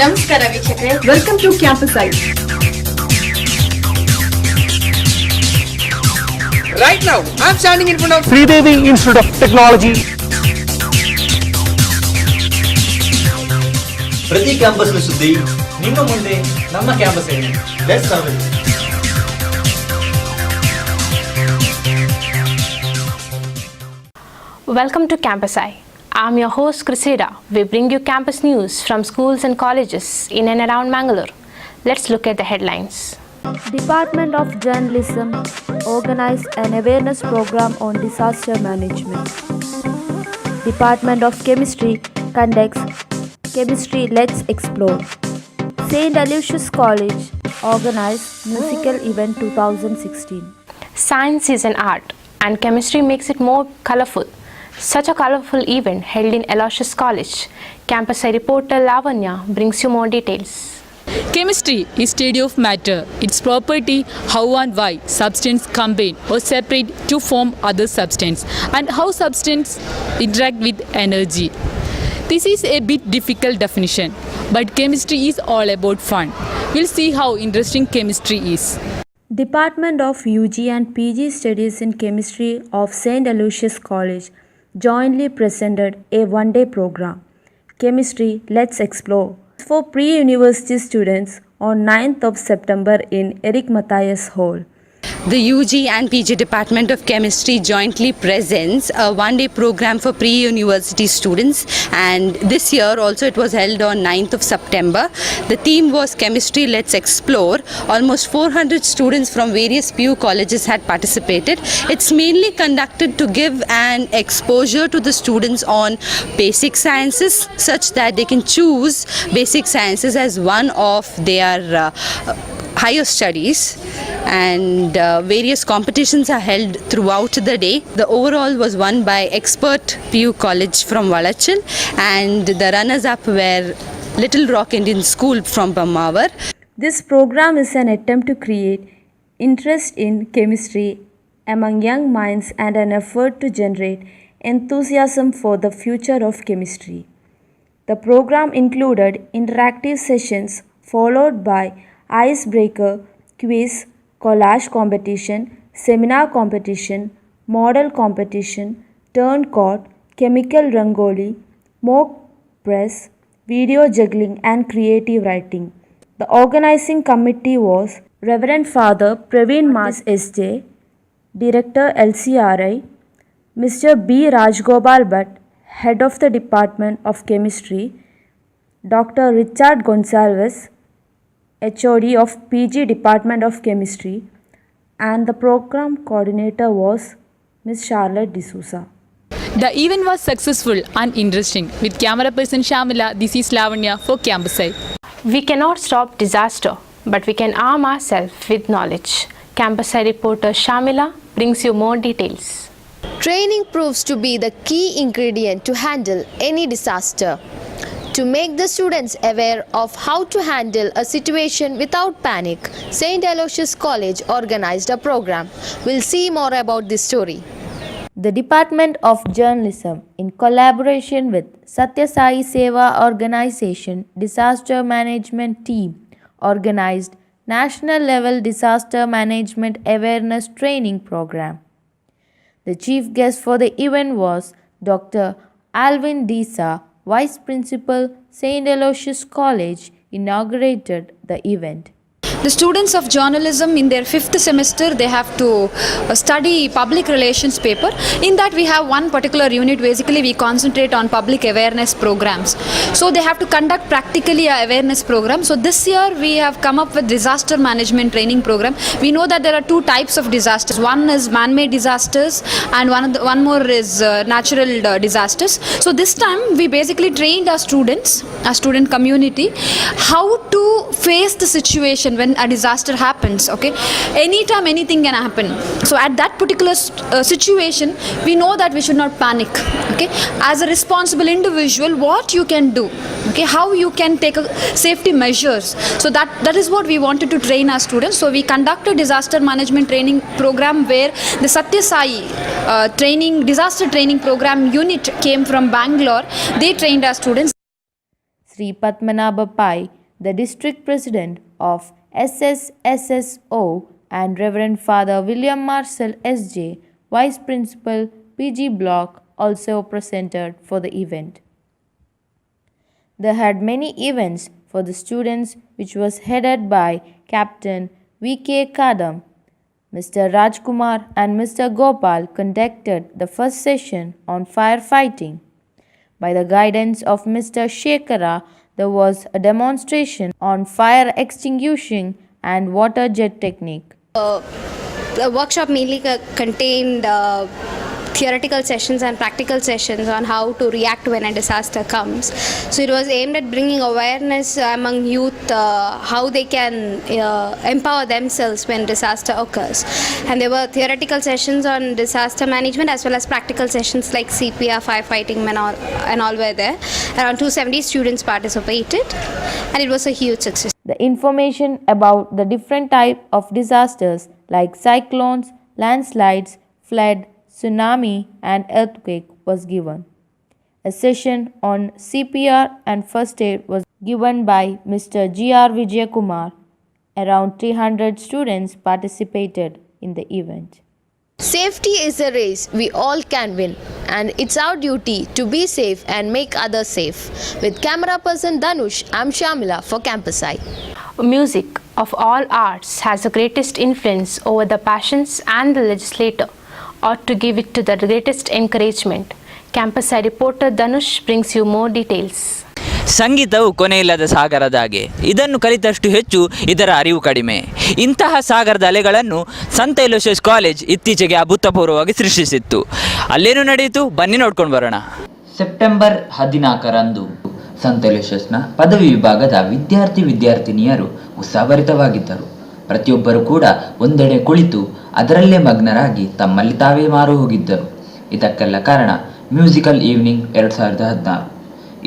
ನಮಸ್ಕಾರ ವೀಕ್ಷಕರೇ, welcome to campus I. Right now, I'm standing in front of Sridevi Institute of Technology. ಪ್ರತಿ ಕ್ಯಾಂಪಸ್ನ ಸುದ್ದಿ ನಿಮ್ಮ ಮುಂದೆ, ನಮ್ಮ ಕ್ಯಾಂಪಸ್ ಏನು. Let's serve it. Welcome to Campus Eye. I'm your host Crisida. We bring you campus news from schools and colleges in and around Mangalore. Let's look at the headlines. Department of Journalism organized an awareness program on disaster management. Department of Chemistry conducts Chemistry Let's Explore. St. Aloysius College organized musical event 2016. Science is an art and chemistry makes it more colorful. Such a colorful event held in Aloysius College. Campus Eye reporter Lavanya brings you more details. Chemistry is study of matter, its property, how and why substance combine or separate to form other substance, and how substance interact with energy. This is a bit difficult definition, but chemistry is all about fun. We'll see how interesting chemistry is. Department of UG and PG Studies in Chemistry of St. Aloysius College jointly presented a one-day program, Chemistry Let's Explore, for pre-university students on 9th of September in Eric Matthias Hall. The UG and PG Department of Chemistry jointly presents a one-day program for pre-university students, and this year also it was held on 9th of September. The theme was Chemistry Let's Explore. Almost 400 students from various PU colleges had participated. It's mainly conducted to give an exposure to the students on basic sciences such that they can choose basic sciences as one of their higher studies, and various competitions are held throughout the day. The overall was won by Expert PU College from Valachal, and the runners-up were Little Rock Indian School from Bammavar. This program is an attempt to create interest in chemistry among young minds and an effort to generate enthusiasm for the future of chemistry. The program included interactive sessions followed by icebreaker, quiz, collage competition, seminar competition, model competition, turn court, chemical rangoli, mock press, video juggling and creative writing. The organizing committee was Reverend Father Praveen Mas SJ, Director LCRI, Mr. B. Rajgopal Bhatt, Head of the Department of Chemistry, Dr. Richard Gonsalves, HOD of PG Department of Chemistry, and the program coordinator was Ms. Charlotte D'Souza. The event was successful and interesting. With camera person Shamila, this is Lavanya for Campus Eye. We cannot stop disaster, but we can arm ourselves with knowledge. Campus Eye reporter Shamila brings you more details. Training proves to be the key ingredient to handle any disaster. To make the students aware of how to handle a situation without panic, St. Aloysius College organized a program. We'll see more about this story. The Department of Journalism, in collaboration with Satya Sai Seva Organization Disaster Management Team, organized National Level Disaster Management Awareness Training Program. The chief guest for the event was Dr. Alvin Disa, Vice Principal, St. Aloysius College, inaugurated the event. The students of journalism in their 5th semester, they have to study public relations paper. In that we have one particular unit, basically we concentrate on public awareness programs. So they have to conduct practically a awareness program. So this year we have come up with disaster management training program. We know that there are two types of disasters. One is man-made disasters and one more is natural disasters. So this time we basically trained our students, our student community, how to face the situation when a disaster happens. Okay, anytime anything can happen. So at that particular situation, we know that we should not panic. Okay, as a responsible individual, what you can do, okay, how you can take safety measures. So that is what we wanted to train our students. So we conducted disaster management training program where the Satya Sai disaster training program unit came from Bangalore. They trained our students. Sri Padmanabha Pai, the District President of SSSSO, and Reverend Father William Marcel S.J., Vice Principal, PG Block, also presented for the event. They had many events for the students which was headed by Captain V.K. Kadam. Mr. Rajkumar and Mr. Gopal conducted the first session on firefighting. By the guidance of Mr. Shekhara, there was a demonstration on fire extinguishing and water jet technique. The workshop mainly contained theoretical sessions and practical sessions on how to react when a disaster comes. So it was aimed at bringing awareness among youth how they can empower themselves when disaster occurs. And there were theoretical sessions on disaster management as well as practical sessions like CPR, firefighting and all were there. Around 270 students participated and it was a huge success. The information about the different type of disasters like cyclones, landslides, flood, tsunami and earthquake was given. A session on CPR and first aid was given by Mr. G.R. Vijayakumar. Around 300 students participated in the event. Safety is a race we all can win, and it's our duty to be safe and make others safe. With camera person Dhanush, I'm Shamila for Campus Eye. Music of all arts has the greatest influence over the passions and the legislator, ought to give it to the greatest encouragement. Campus Eye reporter Dhanush brings you more details. ಸಂಗೀತವು ಕೊನೆಯಿಲ್ಲದ ಸಾಗರದ ಹಾಗೆ. ಇದನ್ನು ಕಲಿತಷ್ಟು ಹೆಚ್ಚು ಇದರ ಅರಿವು ಕಡಿಮೆ. ಇಂತಹ ಸಾಗರದ ಅಲೆಗಳನ್ನು ಸಂತ ಎಲೋಷಿಯಸ್ ಕಾಲೇಜ್ ಇತ್ತೀಚೆಗೆ ಅಭೂತಪೂರ್ವವಾಗಿ ಸೃಷ್ಟಿಸಿತ್ತು. ಅಲ್ಲೇನು ನಡೆಯಿತು ಬನ್ನಿ ನೋಡ್ಕೊಂಡು ಬರೋಣ. ಸೆಪ್ಟೆಂಬರ್ 14ರಂದು ಸಂತ ಎಲೋಷಿಯಸ್ನ ಪದವಿ ವಿಭಾಗದ ವಿದ್ಯಾರ್ಥಿನಿಯರು ಉತ್ಸಾಹಭರಿತವಾಗಿದ್ದರು. ಪ್ರತಿಯೊಬ್ಬರು ಕೂಡ ಒಂದೆಡೆ ಕುಳಿತು ಅದರಲ್ಲೇ ಮಗ್ನರಾಗಿ ತಮ್ಮಲ್ಲಿ ತಾವೇ ಮಾರು ಹೋಗಿದ್ದರು. ಇದಕ್ಕೆಲ್ಲ ಕಾರಣ ಮ್ಯೂಸಿಕಲ್ ಈವ್ನಿಂಗ್ 2016.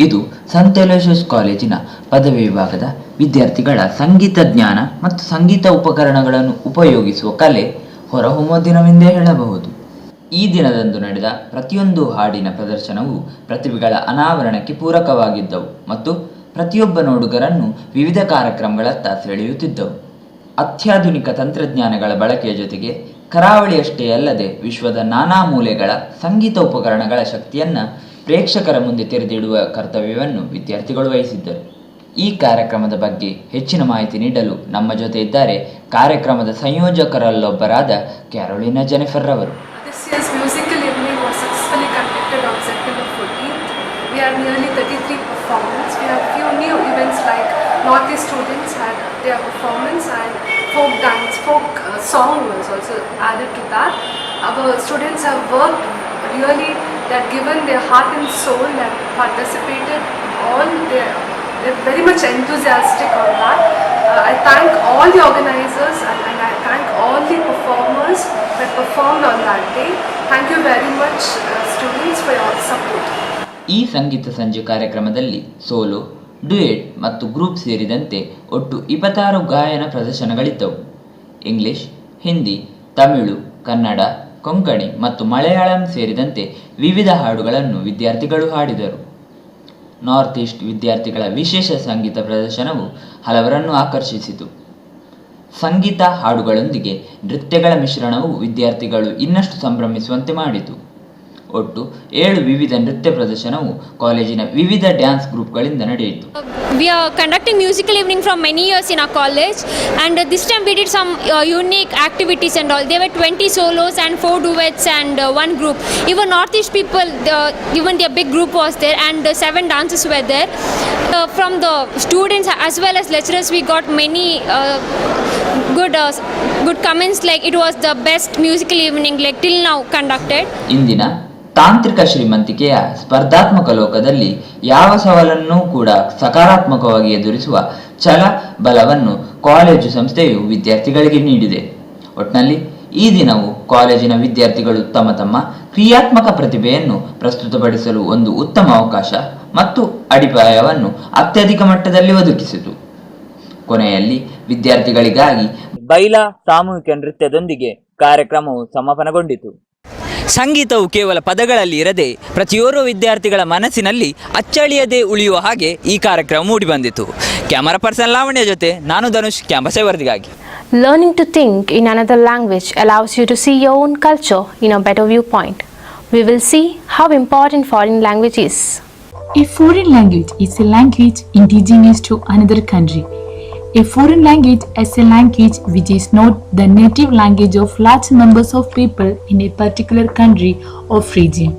ಇದು ಸಂತ ಎಲೋಷಿಯಸ್ ಕಾಲೇಜಿನ ಪದವಿ ವಿಭಾಗದ ವಿದ್ಯಾರ್ಥಿಗಳ ಸಂಗೀತ ಜ್ಞಾನ ಮತ್ತು ಸಂಗೀತ ಉಪಕರಣಗಳನ್ನು ಉಪಯೋಗಿಸುವ ಕಲೆ ಹೊರಹೊಮ್ಮುವ ದಿನವೆಂದೇ ಹೇಳಬಹುದು. ಈ ದಿನದಂದು ನಡೆದ ಪ್ರತಿಯೊಂದು ಹಾಡಿನ ಪ್ರದರ್ಶನವು ಪ್ರತಿಭೆಗಳ ಅನಾವರಣಕ್ಕೆ ಪೂರಕವಾಗಿದ್ದವು ಮತ್ತು ಪ್ರತಿಯೊಬ್ಬ ನೋಡುಗರನ್ನು ವಿವಿಧ ಕಾರ್ಯಕ್ರಮಗಳತ್ತ ಸೆಳೆಯುತ್ತಿದ್ದವು. ಅತ್ಯಾಧುನಿಕ ತಂತ್ರಜ್ಞಾನಗಳ ಬಳಕೆಯ ಜೊತೆಗೆ ಕರಾವಳಿಯಷ್ಟೇ ಅಲ್ಲದೆ ವಿಶ್ವದ ನಾನಾ ಮೂಲೆಗಳ ಸಂಗೀತ ಉಪಕರಣಗಳ ಶಕ್ತಿಯನ್ನು ಪ್ರೇಕ್ಷಕರ ಮುಂದೆ ತೆರೆದಿಡುವ ಕರ್ತವ್ಯವನ್ನು ವಿದ್ಯಾರ್ಥಿಗಳು ವಹಿಸಿದ್ದರು. ಈ ಕಾರ್ಯಕ್ರಮದ ಬಗ್ಗೆ ಹೆಚ್ಚಿನ ಮಾಹಿತಿ ನೀಡಲು ನಮ್ಮ ಜೊತೆ ಇದ್ದಾರೆ ಕಾರ್ಯಕ್ರಮದ ಸಂಯೋಜಕರಲ್ಲೊಬ್ಬರಾದ ಕ್ಯಾರೋಲಿನಾ ಜೆನಿಫರ್ ರವರು. This year's musical evening was successfully conducted on September 14th. We had nearly 33 performances. We have few new events like Northeast students had their performance and folk dance, folk song was also added to that. Our students have worked really, they have given their heart and soul and participated all they're very much enthusiastic on that. I thank all the organizers and I thank all the performers that performed on that day. Thank you very much students for your support. ಈ ಸಂಗೀತ ಸಂಜೆ ಕಾರ್ಯಕ್ರಮದಲ್ಲಿ solo, duet ಮತ್ತು group ಸೇರಿದಂತೆ ಒಟ್ಟು 26 ಗಾಯನ ಪ್ರದರ್ಶನಗಳಿದ್ದವು. English, Hindi, Tamil, Kannada, Konkani ಮತ್ತು ಮಲಯಾಳಂ ಸೇರಿದಂತೆ ವಿವಿಧ ಹಾಡುಗಳನ್ನು ವಿದ್ಯಾರ್ಥಿಗಳು ಹಾಡಿದರು. ನಾರ್ತ್ ಈಸ್ಟ್ ವಿದ್ಯಾರ್ಥಿಗಳ ವಿಶೇಷ ಸಂಗೀತ ಪ್ರದರ್ಶನವು ಹಲವರನ್ನು ಆಕರ್ಷಿಸಿತು. ಸಂಗೀತ ಹಾಡುಗಳೊಂದಿಗೆ ನೃತ್ಯಗಳ ಮಿಶ್ರಣವು ವಿದ್ಯಾರ್ಥಿಗಳು ಇನ್ನಷ್ಟು ಸಂಭ್ರಮಿಸುವಂತೆ ಮಾಡಿತು. ಒಟ್ಟು 7 ವಿವಿಧ ನೃತ್ಯ ಪ್ರದರ್ಶನವು ಕಾಲೇಜಿನ ವಿವಿಧ ಡ್ಯಾನ್ಸ್ ಗ್ರೂಪ್ಗಳಿಂದ ನಡೆಯಿತು. We are conducting musical evening from many years in our college, and this time we did some unique activities and all. There were 20 solos and 4 duets and 1 group. Even Northeast people, even their big group was there, and 7 dances were there. From the students as well as lecturers, we got many good comments, like it was the best musical evening like till now conducted. ಇಂದಿನ ತಾಂತ್ರಿಕ ಶ್ರೀಮಂತಿಕೆಯ ಸ್ಪರ್ಧಾತ್ಮಕ ಲೋಕದಲ್ಲಿ ಯಾವ ಸವಾಲನ್ನೂ ಕೂಡ ಸಕಾರಾತ್ಮಕವಾಗಿ ಎದುರಿಸುವ ಛಲ ಬಲವನ್ನು ಕಾಲೇಜು ಸಂಸ್ಥೆಯು ವಿದ್ಯಾರ್ಥಿಗಳಿಗೆ ನೀಡಿದೆ. ಒಟ್ಟಿನಲ್ಲಿ ಈ ದಿನವು ಕಾಲೇಜಿನ ವಿದ್ಯಾರ್ಥಿಗಳು ತಮ್ಮ ಕ್ರಿಯಾತ್ಮಕ ಪ್ರತಿಭೆಯನ್ನು ಪ್ರಸ್ತುತಪಡಿಸಲು ಒಂದು ಉತ್ತಮ ಅವಕಾಶ ಮತ್ತು ಅಡಿಪಾಯವನ್ನು ಅತ್ಯಧಿಕ ಮಟ್ಟದಲ್ಲಿ ಒದಗಿಸಿತು. ಕೊನೆಯಲ್ಲಿ ವಿದ್ಯಾರ್ಥಿಗಳಿಗಾಗಿ ಬೈಲಾ ಸಾಮೂಹಿಕ ನೃತ್ಯದೊಂದಿಗೆ ಕಾರ್ಯಕ್ರಮವು ಸಮಾಪನಗೊಂಡಿತು. ಸಂಗೀತವು ಕೇವಲ ಪದಗಳಲ್ಲಿ ಇರದೆ ಪ್ರತಿಯೋರ್ವ ವಿದ್ಯಾರ್ಥಿಗಳ ಮನಸ್ಸಿನಲ್ಲಿ ಅಚ್ಚಳಿಯದೆ ಉಳಿಯುವ ಹಾಗೆ ಈ ಕಾರ್ಯಕ್ರಮ ಮೂಡಿಬಂದಿತು. ಕ್ಯಾಮರಾ ಪರ್ಸನ್ ಲಾವಣ್ಯ ಜೊತೆ ನಾನು ಧನುಷ್, ಕ್ಯಾಂಪಸ್ ವರದಿಗಾಗಿ. Learning to think in another language allows you to see your own culture in a better viewpoint. We will see how important foreign language is. A foreign language is a language indigenous to another country. A foreign language is a language which is not the native language of large numbers of people in a particular country or region.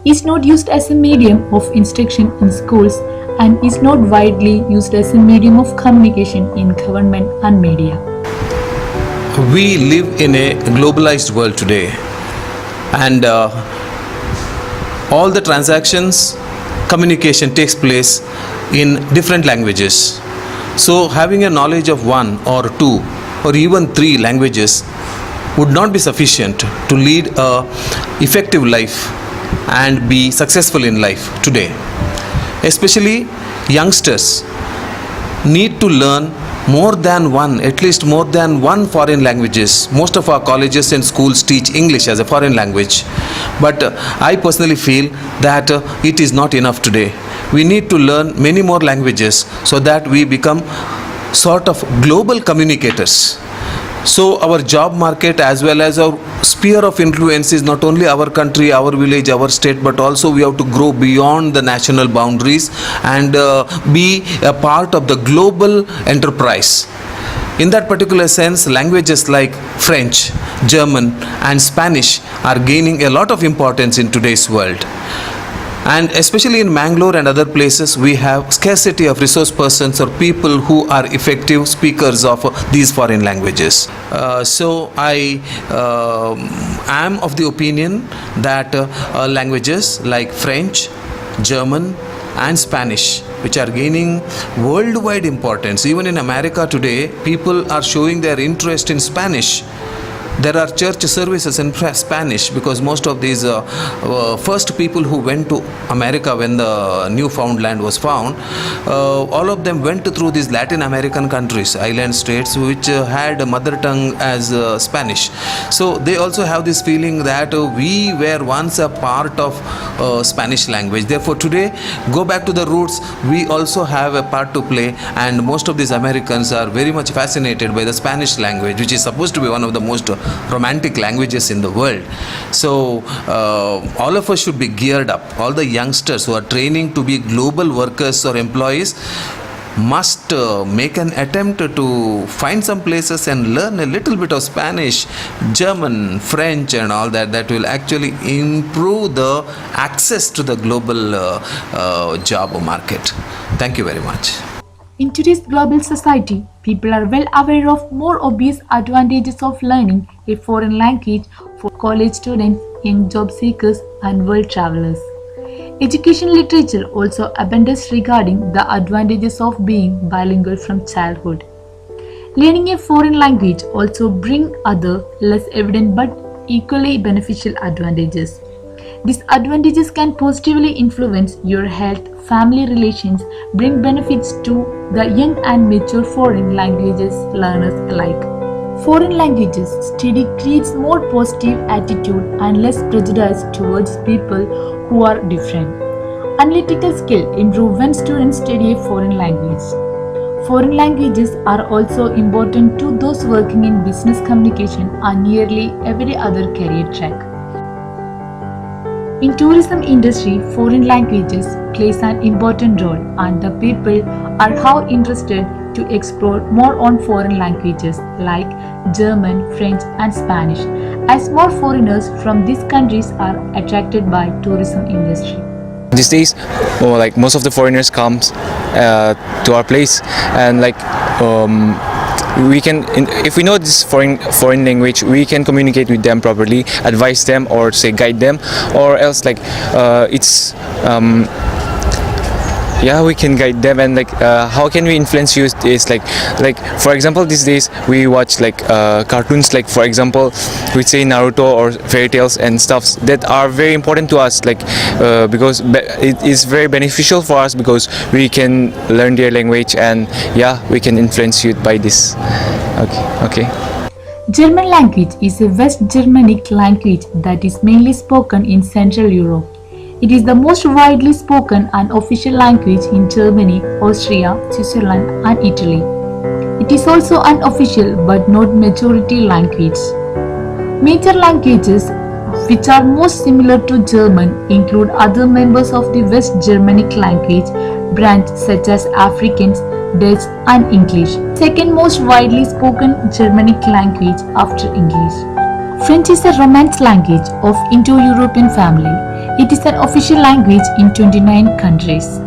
It is not used as a medium of instruction in schools and is not widely used as a medium of communication in government and media. We live in a globalized world today, and all the transactions, communication takes place in different languages. So having a knowledge of one or two or even three languages would not be sufficient to lead a effective life and be successful in life today. Especially youngsters need to learn more than one, at least more than one foreign languages. Most of our colleges and schools teach English as a foreign language, but I personally feel that it is not enough today. We need to learn many more languages so that we become sort of global communicators. So our job market as well as our sphere of influence is not only our country, our village, our state, but also we have to grow beyond the national boundaries and be a part of the global enterprise. In that particular sense, languages like French, German and Spanish are gaining a lot of importance in today's world. And especially in Mangalore and other places, we have scarcity of resource persons or people who are effective speakers of these foreign languages. So I am of the opinion that languages like French, German and Spanish, which are gaining worldwide importance. Even in America today, people are showing their interest in Spanish. There are church services in Spanish because most of these first people who went to America when the Newfoundland was found, all of them went through these Latin American countries, island states which had mother tongue as Spanish. So they also have this feeling that we were once a part of Spanish language. Therefore today, go back to the roots, we also have a part to play, and most of these Americans are very much fascinated by the Spanish language, which is supposed to be one of the most romantic languages in the world. So all of us should be geared up. All the youngsters who are training to be global workers or employees must make an attempt to find some places and learn a little bit of Spanish, German, French and all that. That will actually improve the access to the global job market. Thank you very much. In today's global society, people are well aware of more obvious advantages of learning a foreign language for college students, young job seekers, and world travelers. Education literature also abunds regarding the advantages of being bilingual from childhood. Learning a foreign language also brings other less evident but equally beneficial advantages. These advantages can positively influence your health, family relations, bring benefits to the young and mature foreign languages learners alike. Foreign languages study creates more positive attitude and less prejudice towards people who are different. Analytical skill improve when students study a foreign language. Foreign languages are also important to those working in business communication and nearly every other career track. In tourism industry, foreign languages plays an important role, and the people are how interested to explore more on foreign languages like German, French and Spanish, as more foreigners from these countries are attracted by tourism industry. These days, like most of the foreigners comes to our place, and like we can, if we know this foreign language, we can communicate with them properly, advise them or say guide them, or else like it's yeah, we can guide them. And like how can we influence you is like for example, these days we watch like cartoons, like for example we say Naruto or fairy tales and stuffs that are very important to us, like because it is very beneficial for us because we can learn their language, and yeah, we can influence you by this. Okay. German language is a West Germanic language that is mainly spoken in Central Europe. It is the most widely spoken and official language in Germany, Austria, Switzerland, and Italy. It is also an official but not majority language. Major languages which are most similar to German include other members of the West Germanic language branch such as Afrikaans, Dutch, and English. Second most widely spoken Germanic language after English. French is a Romance language of Indo-European family. It is an official language in 29 countries.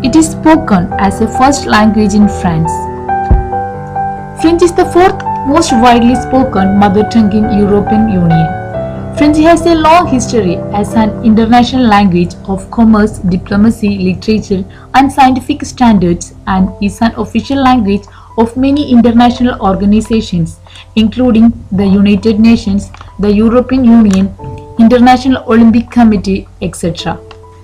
It is spoken as a first language in France. French is the fourth most widely spoken mother tongue in European Union. French has a long history as an international language of commerce, diplomacy, literature, and scientific standards, and is an official language of many international organizations, including the United Nations, the European Union, International Olympic Committee, etc.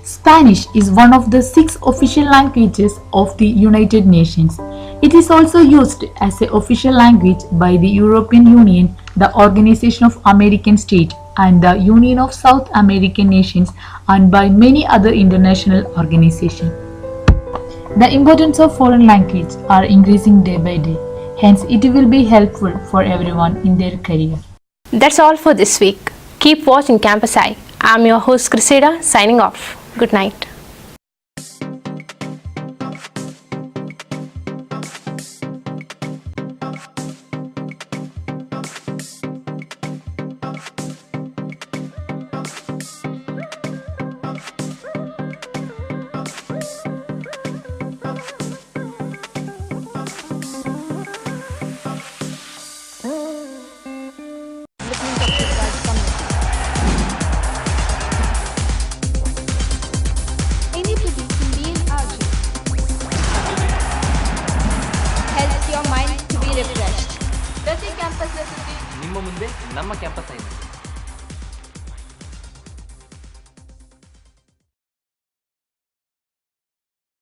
Spanish is one of the 6 official languages of the United Nations. It is also used as an official language by the European Union, the Organization of American States, and the Union of South American Nations, and by many other international organizations. The importance of foreign language are increasing day by day. Hence, it will be helpful for everyone in their career. That's all for this week. Keep watching Campus Eye. I'm your host Criseda, signing off. Good night. Any plebeian can be an archer. Helps your mind to be refreshed. ಪ್ರತಿ campus ನಿಮ್ಮ ಮುಂದೆ ನಮ್ಮ campus ಇದೆ.